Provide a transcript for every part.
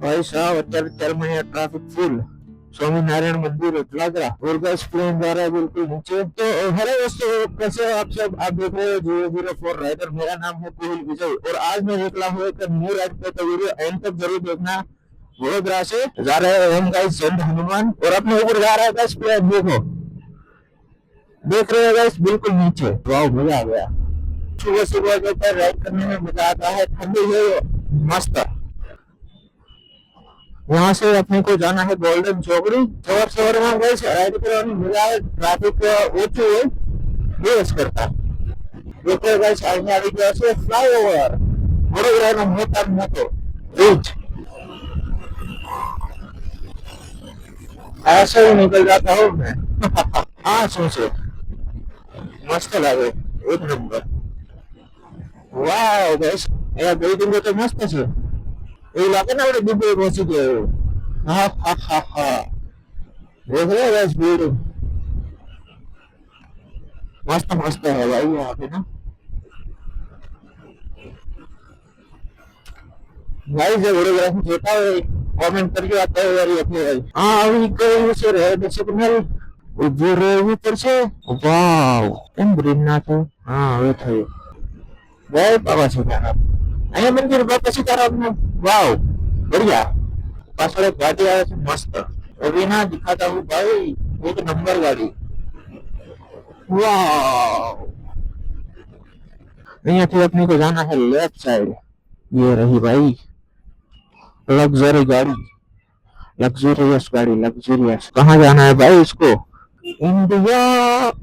भाई साहब અત્યારે અત્યારમાં यहाँ ट्रैफिक फुल स्वामीनारायण मंदिर उतलागरा और बस प्लेन जा रहा है बिल्कुल नीचे। तो हेलो दोस्तों, कैसे हो आप सब? आप देख रहे हो 004 राइडर। मेरा नाम है पुल विजय और आज मैं निकला हूँ एक न्यू राइड पे, तो वीडियो एंड तक जरूर देखना। वडोदरा से जा रहे हैं हम गाइस जंड हनुमान और अपने ऊपर जा रहा है गाइस प्लेन। देखो, देख रहे हो गाइस बिल्कुल नीचे। वाह, मजा आ गया। सुबह सुबह के ऊपर राइड करने में मजा आता है, ठंडी है मस्त। वहां से अपने को जाना है गोल्डन चौकड़ी। सवार सवार में गए राइड करવાની મજા આવે, ટ્રાફિક ઓછું હોય, દિવસ કરતા। એટલે ગાઈસ અહીંયા આવી ગયા છે ફ્લાયઓવર, વડોદરાનો મોટામાં મોટો બ્રિજ। ऐसे ही निकल जाता हूँ मैं। हाँ सोचे मस्त लागे, एक नंबर। वाह गाइस, ये बिल्डिंग तो मस्त છે। એવું લાગે ને આપણે દુબઈ પહોંચી ગયા એવું। હા હા હા હા, देख रहे हो गाइस बिल्डिंग मस्त मस्त है भाई यहाँ पे ना। भाई जब फोटोग्राफी જોતા હોય કોમેન્ટ કરજો આ કઈ વારી હતી ભાઈ। હા આવી કઈ છે રેડ સિગ્નલ, ઉભું રહેવું પડશે। વાવ, કેમ ગ્રીન ના થયું? હા હવે થયું। જય બાબા સીતારામ। અહીંયા મંદિર બાપા સીતારામનું। વાવ बढ़िया। પાછળ એક ગાડી આવે છે મસ્ત, अभी ना दिखाता हूँ भाई, एक नंबर गाड़ी। वाह, यहाँ से अपने को जाना है लेफ्ट साइड। ये रही भाई लग्जरी गाड़ी, लग्जरियस गाड़ी, लग्जरियस। कहाँ जाना है भाई इसको? India,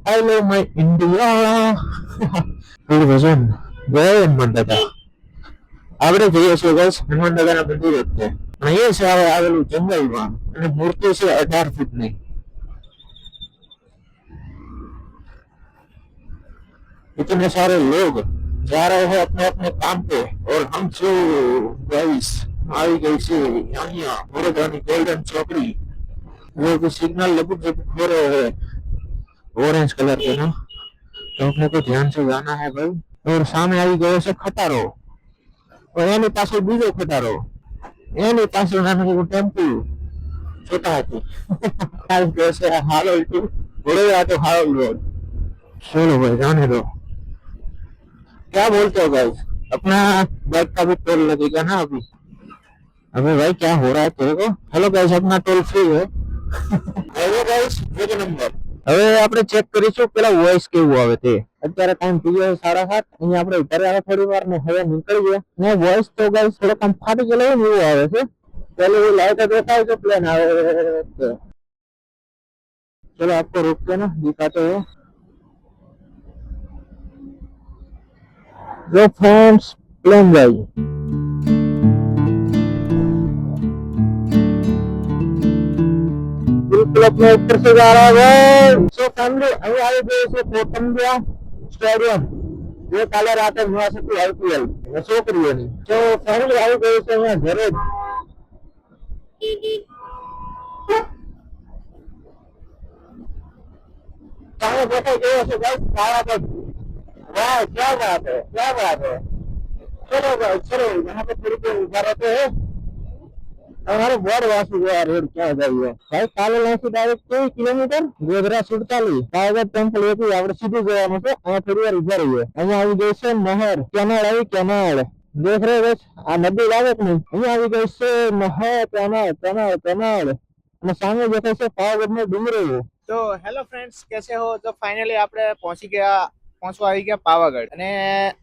I love my India. फिर वजन गए हनुमान दादा। આપણે જઈએ છીએ બસ હનુમાન દાદાના મંદિર જ છે। અહીં છે આવેલું જંગલમાં અને મૂર્તિ છે 18 ફૂટની। इतने सारे लोग जा रहे हैं अपने अपने काम पे और हम जो गाइस आई गई से यहाँ वडोदरानी गोल्डन चौकड़ी। वो भी सिग्नल लगभग लगभग हो रहे हैं ऑरेंज कलर के ना, तो अपने को ध्यान से जाना है भाई। और सामने आई गए से खटारो और एनी पास बीजो खटारो, एनी पास नानकड़ું ટેમ્પુ छोटा हाथी। कैसे हालोल टू वडोदरा तो हालोल रोड। चलो भाई जाने दो। क्या बोलते हो गाइस? अपना बाइक का भी टोल लगेगा ना अभी। अबे भाई क्या हो रहा है तेरे को? हेलो गाइस, अपना टोल फ्री है। हेलो गाइस, एक नंबर। હવે આપણે ચેક કરીશું પેલા વોઇસ કેવું આવે તે। અત્યારે ટાઈમ થઈ ગયો 7:30। અહીંયા આપણે ઉભા રહ્યા થોડી વાર ને હવે નીકળી ગયા ને વોઇસ તો ગાઈસ થોડો કમ ફાટી ગયેલો હોય ને એવું આવે છે। चलो वो लाइट देखाओ जो प्लेन आवे। चलो आपको रोक के ना दिखाते हो जो फ्रेंड्स प्लेन गई। बिल्कुल अपने ऊपर से जा रहा है। सो फैमिली अभी आई गई से कोटंबिया स्टेडियम, ये काले रात यूनिवर्सिटी आईपीएल छोकरी है। तो फैमिली आई गई से यहाँ घरे। देखा गया से गाइस सारा पर। वाह क्या बात है, क्या बात है। चलो भाई चलो, यहाँ पे थोड़ी देर उभा रहते हैं। हमारे बोर्ड वासी गया रोड क्या हो गई है भाई। काले से direct 2 kilometre Godhra 47 Pavagadh temple એથી આપણે સીધું જવાનું છે। અહીંયા થોડી વાર ઉભા રહીએ। અહીંયા આવી ગઈ છે નહેર, કેનાલ આવી કેનાલ। देख रहे हो आ नदी लागे कि नहीं? અહીંયા આવી ગઈ છે નહેર, કેનાલ કેનાલ કેનાલ અને સામે દેખાય છે પાવાગઢનો ડુંગરો। તો હેલો ફ્રેન્ડ્સ, કેસે હો? તો ફાઇનલી આપણે પહોંચવા આવી ગયા પાવાગઢ અને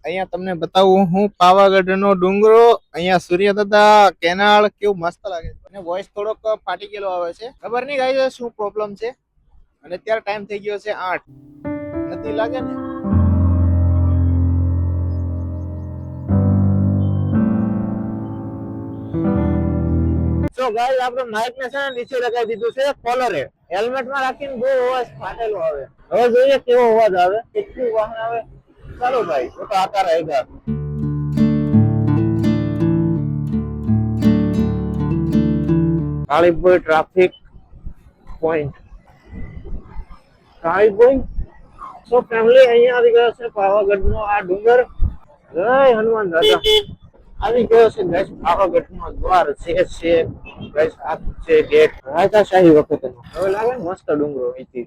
અહીંયા તમને બતાવું હું પાવાગઢનો ડુંગરો, અહીંયા સૂર્યદાદા, કેનાલ કેવું મસ્ત લાગે છે। અને વોઇસ થોડોક ફાટી ગયેલો આવે છે, ખબર નહીં ગાઈસ શું પ્રોબ્લેમ છે। અને અત્યારે ટાઈમ થઈ ગયો છે 8। નથી લાગે ને? તો ગાઈસ આપણે માઇક ને છે ને નીચે લગાવી દીધું છે કોલરે। હેલ્મેટ માં રાખીને બહુ અવાજ ફાટેલો આવે। હવે જોઈએ કેવો અવાજ આવે, કેટલું વાહન આવે। ચાલો ભાઈ वो तो आता रहेगा। કાળીપુર ટ્રાફિક પોઈન્ટ, કાળીપુર। તો ફેમિલી અહીંયા આવી ગયા છે પાવાગઢનો આ ડુંગર। જય હનુમાન દાદા। આવી ગયો છે ગેસ પાવાગઢ નો દ્વાર છે ગેસ આ છે ગેટ રાજાશાહી વખતનો. હવે લાગે ને મસ્ત ડુંગરો અહીંથી.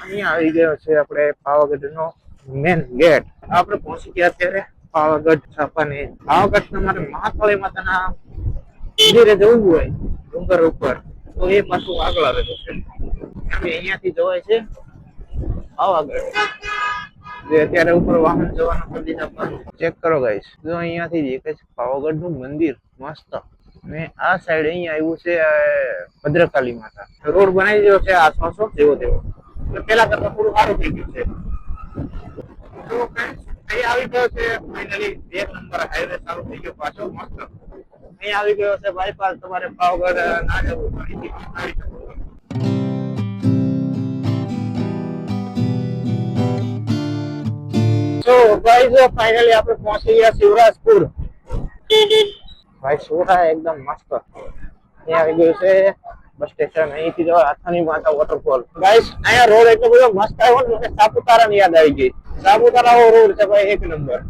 અહીંયા આવી ગયો છે આપણે પાવાગઢ નો મેન ગેટ. આપણે પહોંચી ગયા અત્યારે પાવાગઢ છાપાને. પાવાગઢ તમારે મહાકાળી માતાના મંદિરે જવું હોય ડુંગર ઉપર તો એ પાછું આગળ આવેલું છે. અહીંયાથી જવાય છે પાવાગઢ. જે અત્યારે ઉપર વાહન જવાનું કરી દીધા બંધ. ચેક કરો ગાઈસ, જો અહીંયાથી દેખાય છે પાવાગઢ નું મંદિર મસ્ત. ને આ સાઈડ અહીંયા આવ્યું છે ભદ્રકાળી માતા. રોડ બનાવી દીધો છે આસપાસ જેવો તેવો. પેલા કરતા થોડું સારું થઈ ગયું છે. તો ફ્રેન્ડ્સ અહીં આવી ગયો છે ફાઇનલી 1 નંબર હાઈવે ચાલુ થઈ ગયો પાછો મસ્ત. અહીં આવી ગયો છે બાયપાસ. તમારે પાવાગઢ ના જવું તો અહીંથી આવી શકો. તો ગાઈસ ફાઇનલી આપણે પહોંચી ગયા શિવરાજપુર. ભાઈ સોરા એકદમ મસ્ત. અહીંયા આવી ગયું છે બસ સ્ટેશન. અહીંથી જવા હાથાની માતા વોટરફોલ. ગાઈસ અહીંયા રોડ એટલો બધો મસ્ત આવ્યો ને મને સાપુતારા ની યાદ આવી ગઈ. સાપુતારા રોડ છે ભાઈ 1 નંબર.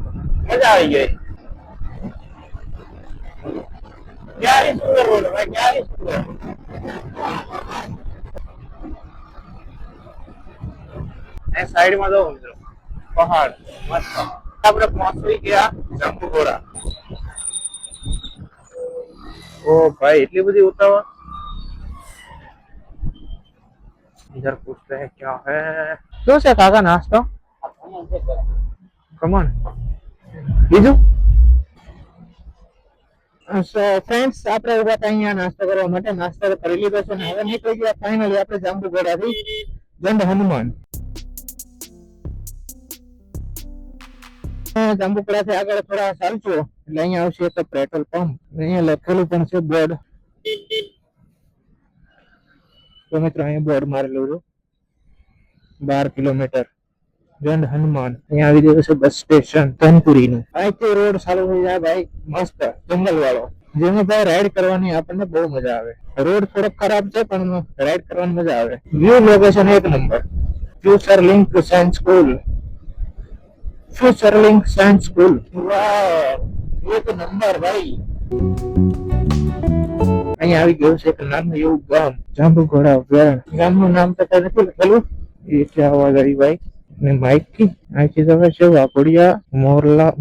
મજા આવી ગઈ. ક્યારે સુંદર રોડ ભાઈ, ક્યારે સુંદર. એ સાઈડ માં જો મિત્રો પહાડ મસ્ત. આપણે પહોંચી ગયા જંબુઘોડા. ઓ ભાઈ એટલી બધી ઉતાવળ. इधर पूछते हैं क्या है. શું છે કાકા નાસ્તો? કમન બીજું. ફ્રેન્ડ્સ આપણે ઉભા હતા અહીંયા નાસ્તો કરવા માટે. નાસ્તો કરી લીધો છે ને હવે નીકળી ગયા ફાઇનલી આપણે જાંબુઘોડાથી જંડ હનુમાન. જાંબુઘોડાથી આગળ થોડા ચાલજો એટલે અહીંયા આવશે એક પેટ્રોલ પંપ. અહીંયા લખેલું પણ છે બોર્ડ. તો મિત્રો અહીંયા બોર્ડ મારેલું છે 12 કિલોમીટર જંડ હનુમાન. અહીંયા આવી ગયું છે બસ સ્ટેશન ધનપુરી નું. અહીંથી રોડ ચાલુ થઈ જાય ભાઈ મસ્ત જંગલ વાળો. જેમાં ભાઈ રાઈડ કરવાની આપણને બહુ મજા આવે. રોડ થોડોક ખરાબ છે પણ રાઈડ કરવાની મજા આવે. View location 1 number. Future link science school. Future link science school. Wow 1 number ભાઈ. અહીંયા આવી ગયું છે એક નાનું એવું ગામ જાંબુઘોડા વેણ. ગામનું નામ તો કઈ નથી લખેલું. એ છે અવાજ આવી ભાઈ ને માઇકી. અહીંથી તમે છે વાઘોડિયા,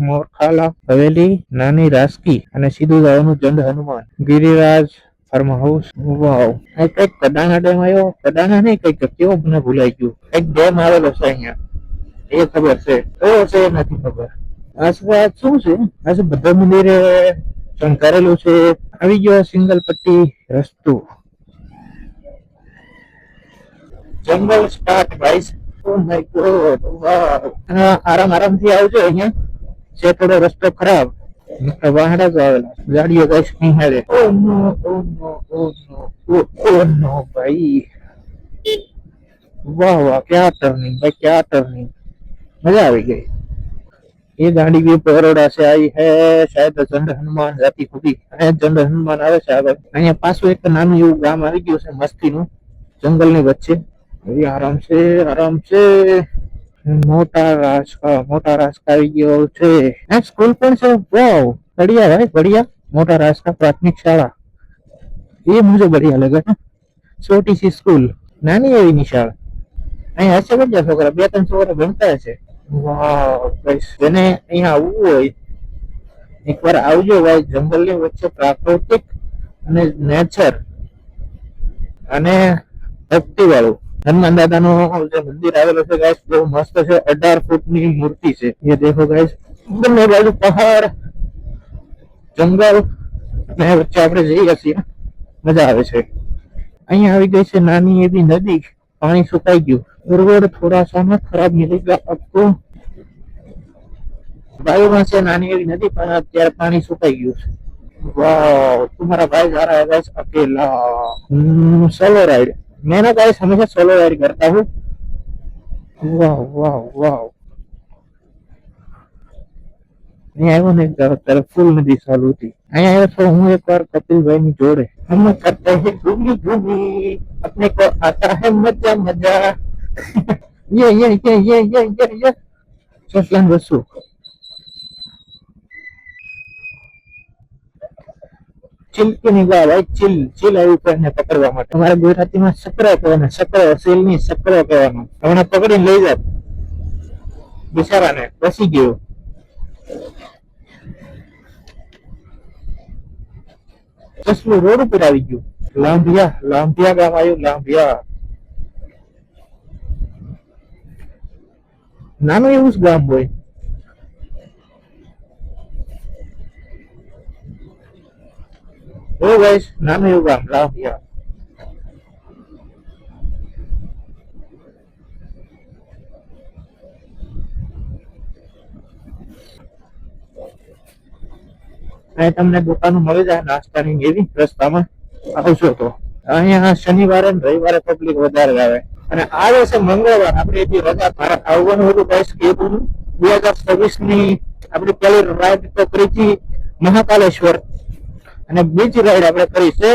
મોરખાલા હવેલી, નાની રાસકી અને સીધું જવાનું Jhand Hanuman. Giriraj farm house. Wow આ કઈક કડાણા ડેમ આવ્યો. કડાણા નહીં કઈક કેવો મને ભૂલાઈ ગયું. કઈક ડેમ આવેલો છે અહીંયા એ ખબર છે. કયો છે એ નથી ખબર. આસપાસ શું છે? આ બધા મંદિરે શણગારેલું છે. આવી ગયો સિંગલ પટ્ટી રસ્તો. જંગલ સ્ટાર્ટ ભાઈ. ઓ માય ગોડ વાવ. આરામથી આવજો. અહીંયા છે થોડો રસ્તો ખરાબ. વાહડા જ આવેલા ગાડીઓ કઈ નહીં હાલે. ઓ નો ઓ નો ઓ નો ઓ નો ભાઈ. વાહ વાહ ક્યાં ટર્નિંગ ભાઈ, ક્યાં ટર્નિંગ. मजा आ गई. ये गाड़ी भी बरोड़ा से आई है. शायद जंड हनुमान जाती होगी. जंड हनुमान આવે છે આગળ. અહીંયા પાછું એક નાનું એવું ગામ આવી ગયું છે મસ્તીનું જંગલ ની વચ્ચે. આરામ છે. મોટા રાજકા આવી ગયો છે. આ સ્કૂલ પણ છે. વાવ बढ़िया भाई बढ़िया. मोटा रास्ता प्राथमिक शाला. ये मुझे बढ़िया लगा. छोटी सी स्कूल नानी एवी ની શાળા. અહીંયા હશે બધા છોકરા 2-3 છોકરા ભણતા હશે. વાવ ગાઈસ જેને અહીંયા આવવું હોય એકવાર આવજો ભાઈ. જંગલની વચ્ચે પ્રાકૃતિક અને નેચર અને ભક્તિ વાળું હનુમાન દાદાનું જે મંદિર આવેલું છે ગાઈસ બહુ મસ્ત છે. 18 ફૂટની મૂર્તિ છે. ये देखो गाइस બંને બાજુ પહાડ જંગલ અને વચ્ચે આપણે જઈએ છીએ. મજા આવે છે. અહીંયા આવી ગઈ છે નાની એવી નદી. पानी सुखाई गયું. रोड थोड़ा सा ना खराब मिलेगा आपको. बाजू से नानी एवी नदी पर અત્યારે પાણી સુકાઈ ગયું છે. वाह तुम्हारा भाई जा रहा है गाइस अकेला. Solo ride. मैं ना गाइस हमेशा सोलो राइड करता हूँ. वाह वाह वाह અહીંયા આવ્યો ને ત્યારે ફૂલ નદી ચાલુ હતી. અહીંયા આવ્યો તો હું એકવાર કપિલભાઈ ની જોડે હમ કરતે હે ઘૂમી ઘૂમી अपने को आता है मजा मजा ये સસલાન વસ્તુ ચિલકીની ગાય ભાઈ ચીલ આવી છે એને પકડવા માટે. અમારા ગુજરાતીમાં સકરા કહેવાના, સકરો સીલ ની સકરો કહેવાનો. હમણાં પકડીને લઈ જાત બિચારાને, બસી ગયો. સસલું રોડ ઉપર આવી ગયું. લાંભિયા ગામ આવ્યું. લાંભિયા નાનું એવું જ ગામ હોય. ઓ ગાઈસ, નાનું એવું ગામ લાંભિયા. અહીં તમને દુકાનો મળી જાય નાસ્તાની એવી રસ્તામાં આવશો તો. અહીંયા શનિવારે ને રવિવારે પબ્લિક વધારે આવે અને આવે છે મંગળવાર. આપણે એથી રજા ભારત આવવાનું હતું ગાઈસ કીધું 2026 ની આપણી પહેલી રાઈડ તો કરી હતી મહાકાલેશ્વર અને બીજી રાઈડ આપણે કરી છે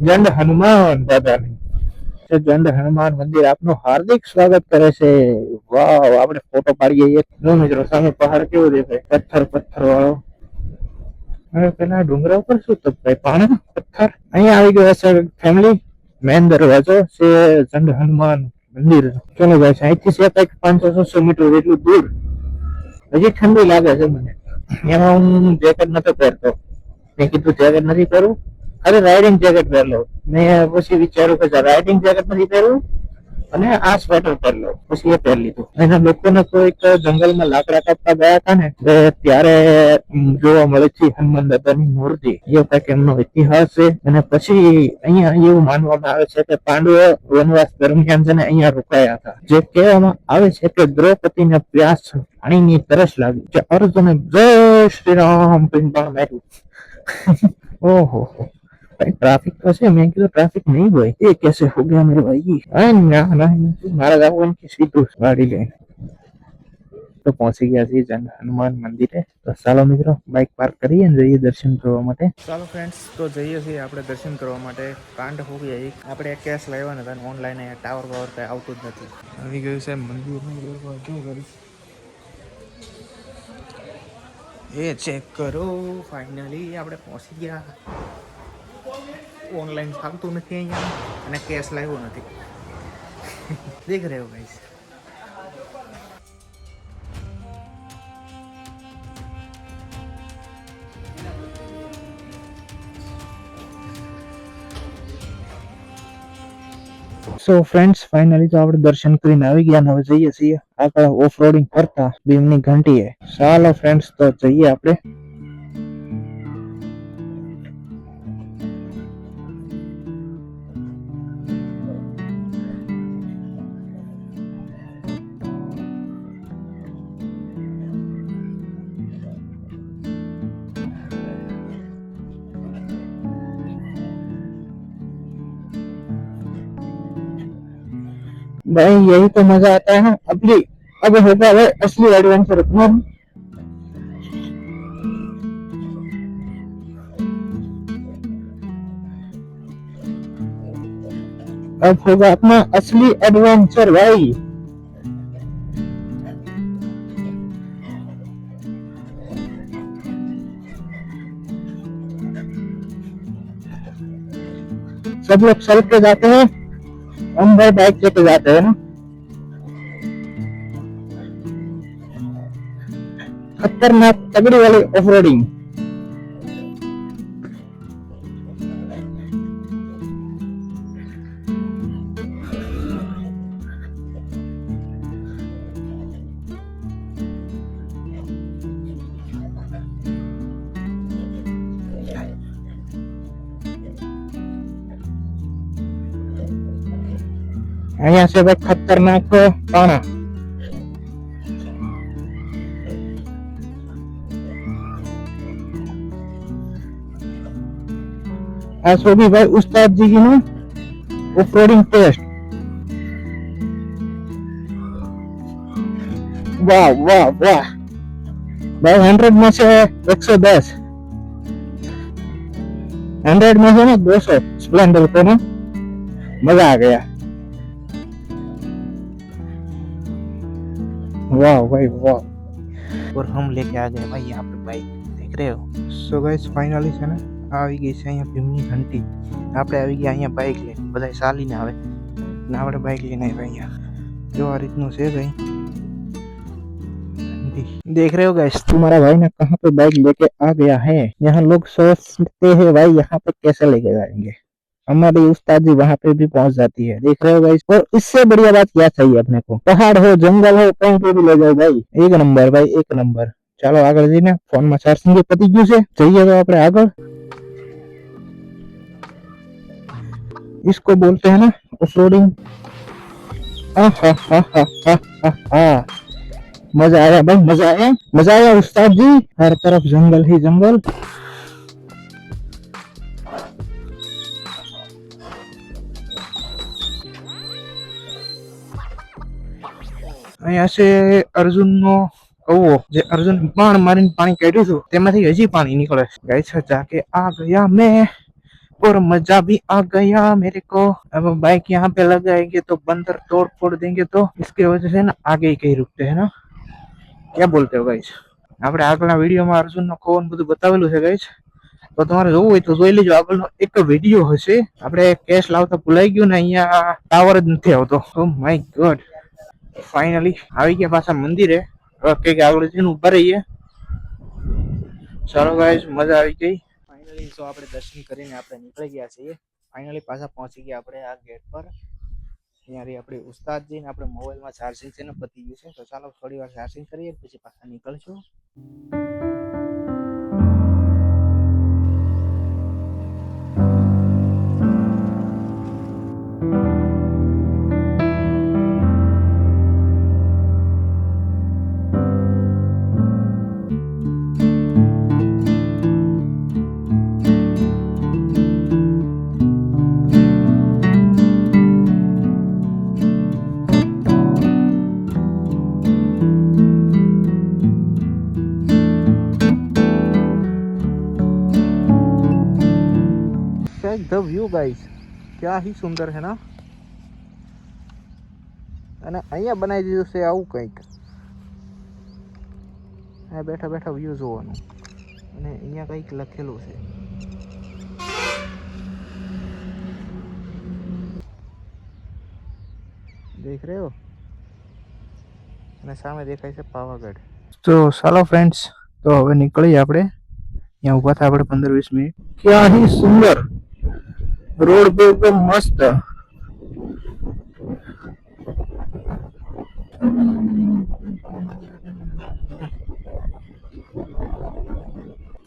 જંડ હનુમાન દાદાની. જંડ હનુમાન મંદિર આપનું હાર્દિક સ્વાગત કરે છે. વાવ, આપણે ફોટો પાડીએ. જો મિત્રો સામે પહાડ કેવો દેખાય, પથ્થર વાળો. હવે પેલા ડુંગરા ઉપર શું તપતાય પાણી પથ્થર. અહીંયા આવી ગયો હશે ફેમિલી. મેન દરવાજો છે જંડ હનુમાન મંદિર. ચલો ભાઈ, અહીંથી છે કઈક 500-600 મીટર એટલું દૂર. હજી ઠંડી લાગે છે મને. એમાં હું જેકેટ નતો પહેરતો. મેં કીધું જેકેટ નથી પહેરવું, અરે રાઇડિંગ જેકેટ પહેર લો. મેં પછી વિચાર્યું કે રાઇડિંગ જેકેટ નથી પહેરવું અને આ સ્વેટર પહેર લો. પછી એ પહેરી લીધું. એના લોકોને કોઈક જંગલમાં લાકડા કાપવા ગયા હતા ને ત્યારે જોવા મળે છે હનુમાન દાદાની મૂર્તિ. એ કઈક એમનો ઇતિહાસ છે. અને પછી અહીંયા એવું માનવામાં આવે છે કે પાંડવો વનવાસ દરમિયાન છે ને અહીંયા રોકાયા હતા. જે કહેવામાં આવે છે કે દ્રૌપદીને પ્યાસ પાણીની તરસ લાગી, જે અર્જુને જય શ્રી રામ પણ માર્યું. ઓહો, ट्रैफिक तो से मैं तो ट्रैफिक नहीं हुई. ये कैसे हो गया मेरे भाई? ना मारा जाओ किसी दूसरी गाड़ी ले. તો પહોંચી ગયા છીએ જન હનુમાન મંદિરે. તો ચાલો મિત્રો બાઇક પાર્ક કરીએ અને જઈએ દર્શન કરવા માટે. ચાલો ફ્રેન્ડ્સ, તો જઈએ છીએ આપણે દર્શન કરવા માટે. કાંડ હો ગયા. આપણે કેશ લાવ્યા હતા ઓનલાઈન, અહીંયા ટાવર પાવર કઈ આવતું જ નથી. આવી ગયું છે મંદિર. શું કરીશ એ ચેક કરો. ફાઇનલી આપણે પહોંચી ગયા. ઓનલાઈન ચાલતું નથી અહીંયા અને કેશ લાવ્યો નથી. દેખ રહ્યો ગાઈસ. સો ફ્રેન્ડ્સ, ફાઇનલી તો આપણે દર્શન કરીને આવી ગયા. હવે જઈએ છીએ આપણે ઓફ રોડિંગ કરતા ભીમની ઘંટીએ. ચાલો ફ્રેન્ડ્સ, તો જઈએ આપણે. भाई यही तो मजा आता है. अब होगा भाई असली एडवेंचर. अब होगा अपना असली एडवेंचर भाई. सब लोग चल के जाते हैं, हम भाई बाइक लेके जाते हैं ना. खतरनाक तगड़ी वाली ऑफ रोडिंग. અહીંયા છે ભાઈ ખતરનાક પાણા. આ સોબી ભાઈ ઉસ્તાદજી નો ઓફરોડિંગ ટેસ્ટ. વાહ વાહ વાહ, भाई 100 में से 110, 100 में से ना 200 स्प्लेंडर पे ना मजा आ गया। वाह भाई वाह। और हम लेके आ गए भाई यहाँ पे बाइक, देख रहे हो। સો ગાઈસ ફાઇનલી છે ને આવી ગઈ છે અહીંયા ભીમની ઘંટી, આપણે આવી ગયા અહીંયા બાઇક લઈને, બધા ચાલીને આવે ને આપણે બાઇક લઈને આવ્યા અહીંયા। જો આ રીતનું છે ભાઈ, देख रहे हो गाइस। तुम्हारा भाई ना कहाँ पे बाइक लेके आ गया है। यहाँ लोग सोचते हैं भाई यहाँ पे कैसे लेके जाएंगे, हमारी उस्ताद जी वहां पे भी पहुंच जाती है, देख रहे हो गाइस। और इससे बढ़िया बात क्या चाहिए अपने को, पहाड़ हो जंगल हो कहीं पे भी ले जाओ भाई, एक नंबर भाई एक नंबर। ચાલો આગળ જઈને ફોનમાં ચાર્જિંગ પતી ગયું છે, જઈએ તો આપણે આગળ। इसको बोलते हैं ना ऑफरोडिंग। मजा आया भाई, मजा आया, मजा आया उस्ताद जी। हर तरफ जंगल ही जंगल। અહીંયા છે અર્જુનનો કૌવો, જે અર્જુન બાણ મારીને પાણી કાઢ્યું હતું તેમાંથી હજી પાણી નીકળે છે। ગાઈસ जाके आ गया मैं और मजा भी आ गया मेरे को। अब बाइक यहाँ पे लगाएंगे तो बंदर तोड़ फोड़ देंगे, तो इसके वजह से ना आगे ही कहीं रुकते हैं ना, क्या बोलते हो गाइस। આપણે આગળના વિડીયોમાં અર્જુનનો કૌવો ને બધું બતાવેલું છે ગાઈસ, તો તમારે જોવું હોય તો જોઈ લેજો। આગળનો એક વિડીયો હશે। આપણે કેશ લાવતા ભૂલાઈ ગયું ને અહીંયા ટાવર જ નથી આવતો। ઓ માય ગોડ, ફાઇનલી આવી ગયા પાછા મંદિરે। ઓકે કે આગળ જઈને ઉભા રહીએ। ચાલો ગાઈસ, મજા આવી ગઈ। ફાઇનલી તો આપણે દર્શન કરીને આપણે નીકળી ગયા છીએ। ફાઇનલી પાછા પહોંચી ગયા આપણે આ ગેટ પર। અહીંયાથી આપણે ઉસ્તાદજી ને આપણે મોબાઈલમાં ચાર્જિંગ છે ને પતી ગયું છે, તો ચાલો થોડી વાર ચાર્જિંગ કરીએ પછી પાછા નીકળશું। ધ વ્યૂ ગાઈસ, क्या ही સુંદર है ना। અને અહીંયા બનાવી દીધું છે આવું કંઈક, આ બેઠા બેઠા વ્યૂ જોવાનું, અને અહીંયા કંઈક લખેલું છે। દેખ रहे हो, અને સામે દેખાય છે પાવાગઢ। તો ચાલો ફ્રેન્ડ્સ, તો હવે નીકળીએ આપણે। यहाँ उभा था આપણે 15-20 મિનિટ। क्या ही सुंदर रोड पे एकदम मस्त।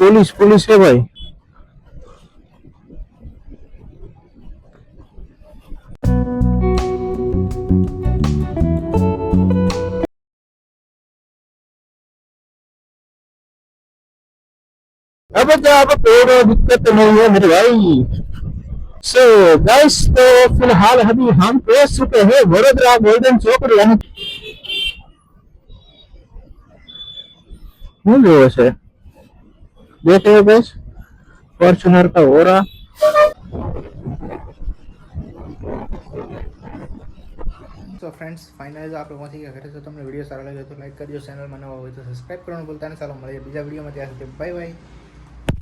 पुलिस पुलिस है भाई। अब तो अब कोई दिक्कत नहीं है मेरे भाई। सो गाइस, तो फिलहाल अभी हम पहुंच चुके हैं वडोदरा गोल्डन चौकड़ी। શું જોવે છે, देख रहे हो गाइस, फॉर्च्यूनर का हो रहा। તો ફ્રેન્ડ્સ ફાઇનલી આપણે પહોંચી ગયા ઘરે। તો તમને વિડીયો સારો લાગ્યો તો લાઈક કરજો, ચેનલમાં નવા હોય તો સબસ્ક્રાઇબ કરવાનું ભૂલતા નહીં। ચાલો મળીએ બીજા વિડીયોમાં, ત્યાં સુધી બાય બાય।